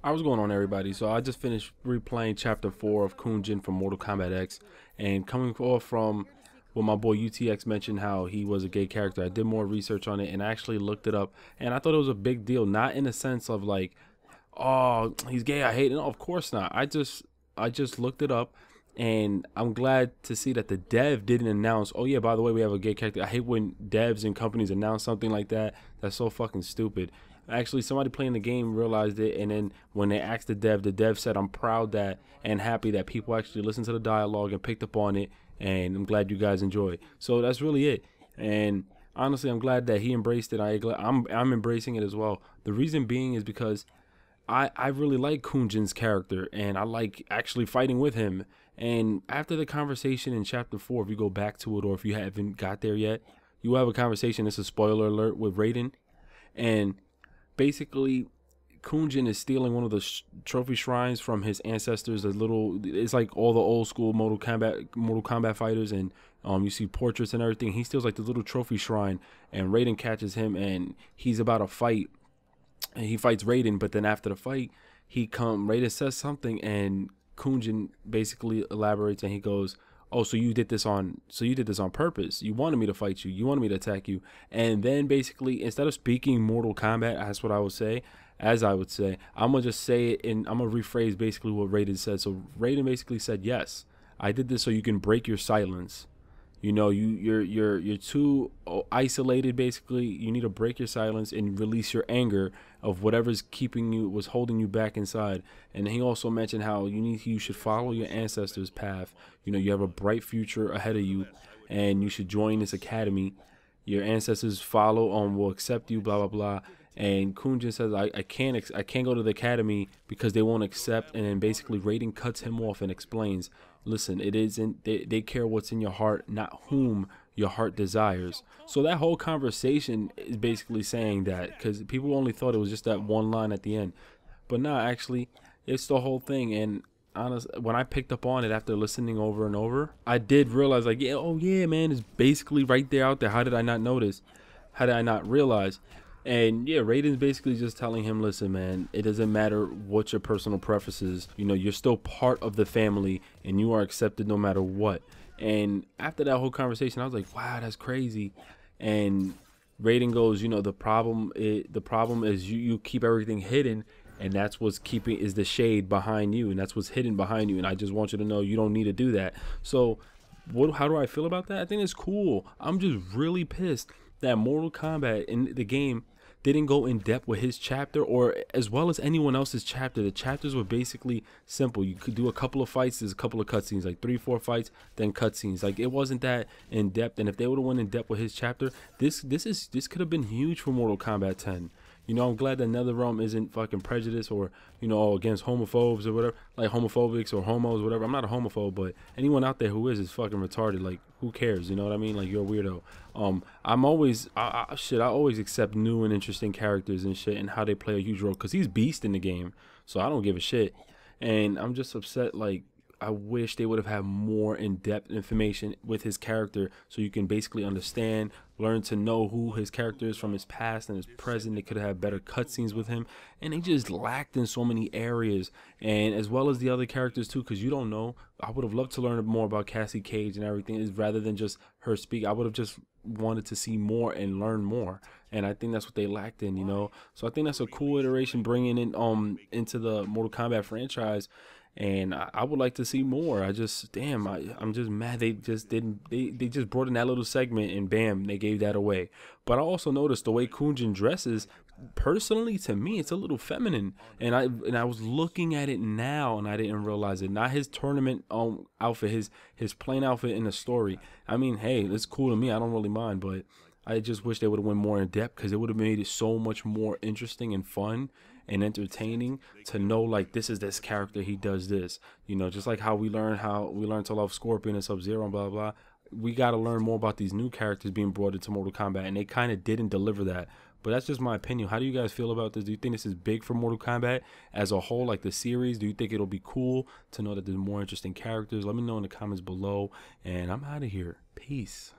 I was going on, everybody. So I just finished replaying Chapter 4 of Kunjin from Mortal Kombat X, and coming off from what my boy UTX mentioned, how he was a gay character. I did more research on it and I actually looked it up, and I thought it was a big deal. Not in the sense of like, oh, he's gay, I hate it. No, of course not. I just looked it up, and I'm glad to see that the dev didn't announce, oh yeah, by the way, we have a gay character. I hate when devs and companies announce something like that. That's so fucking stupid. Actually, somebody playing the game realized it, and then when they asked the dev said, I'm proud that and happy that people actually listened to the dialogue and picked up on it, and I'm glad you guys enjoy. So that's really it. And honestly, I'm glad that he embraced it. I'm embracing it as well. The reason being is because I really like Kunjin's character, and I like actually fighting with him. And after the conversation in chapter 4, if you go back to it, or if you haven't got there yet, you have a conversation. It's a spoiler alert with Raiden, and basically Kunjin is stealing one of the trophy shrines from his ancestors. It's like all the old school Mortal Kombat fighters, and you see portraits and everything. He steals like the little trophy shrine, and Raiden catches him, and he's about to fight, and he fights Raiden. But then after the fight, Raiden says something, and Kunjin basically elaborates, and he goes, "Oh, so you did this on purpose. You wanted me to fight you. You wanted me to attack you." And then basically, instead of speaking Mortal Kombat, that's what I would say. As I would say, I'm gonna just say it, and I'm gonna rephrase basically what Raiden said. So Raiden basically said, "Yes, I did this so you can break your silence. You know, you're too isolated. Basically, you need to break your silence and release your anger of whatever's was holding you back inside." And he also mentioned how you should follow your ancestors' path. You know, you have a bright future ahead of you, and you should join this academy. Your ancestors will accept you, blah blah blah. And Kunjin says, I can't go to the academy because they won't accept. And then basically Raiden cuts him off and explains, listen, it isn't they care what's in your heart, not whom your heart desires. So that whole conversation is basically saying that, because people only thought it was just that one line at the end, but no, actually it's the whole thing. And honestly, when I picked up on it after listening over and over, I did realize, like, yeah, oh yeah, man, it's basically right there out there. How did I not notice? How did I not realize? And yeah, Raiden's basically just telling him, listen, man, it doesn't matter what your personal preferences. You know, you're still part of the family, and you are accepted no matter what. And after that whole conversation, I was like, wow, that's crazy. And Raiden goes, you know, the problem is you keep everything hidden, and that's what's keeping is the shade behind you, and that's what's hidden behind you. And I just want you to know you don't need to do that. So how do I feel about that? I think it's cool. I'm just really pissed that Mortal Kombat in the game didn't go in depth with his chapter, or as well as anyone else's chapter. The chapters were basically simple. You could do a couple of fights, there's a couple of cutscenes, like 3 4 fights, then cutscenes. Like, it wasn't that in depth. And if they would have went in depth with his chapter, this could have been huge for Mortal Kombat 10. You know, I'm glad that NetherRealm isn't fucking prejudiced, or, you know, against homophobes or whatever, like homophobics or homos, whatever. I'm not a homophobe, but anyone out there who is fucking retarded. Like, who cares? You know what I mean? Like, you're a weirdo. I always accept new and interesting characters and shit, and how they play a huge role, because he's beast in the game. So I don't give a shit. And I'm just upset, like, I wish they would have had more in-depth information with his character, so you can basically understand, learn to know who his character is from his past and his present. They could have had better cutscenes with him, and they just lacked in so many areas, and as well as the other characters too, because you don't know. I would have loved to learn more about Cassie Cage and everything, is rather than just her speak. I would have just wanted to see more and learn more, and I think that's what they lacked in, you know. So I think that's a cool iteration, bringing in into the Mortal Kombat franchise. And I would like to see more. I'm just mad they just didn't. They just brought in that little segment, and bam, they gave that away. But I also noticed the way Kunjin dresses. Personally, to me, it's a little feminine, and I was looking at it now, and I didn't realize it. Not his tournament outfit, his plain outfit in the story. I mean, hey, it's cool to me. I don't really mind, but I just wish they would have went more in depth, because it would have made it so much more interesting and fun and entertaining to know, like, this character, he does this. You know, just like how we learn to love Scorpion and Sub-Zero and blah blah. We got to learn more about these new characters being brought into Mortal Kombat, and they kind of didn't deliver that. But that's just my opinion. How do you guys feel about this? Do you think this is big for Mortal Kombat as a whole, like the series? Do you think it'll be cool to know that there's more interesting characters? Let me know in the comments below, and I'm out of here. Peace.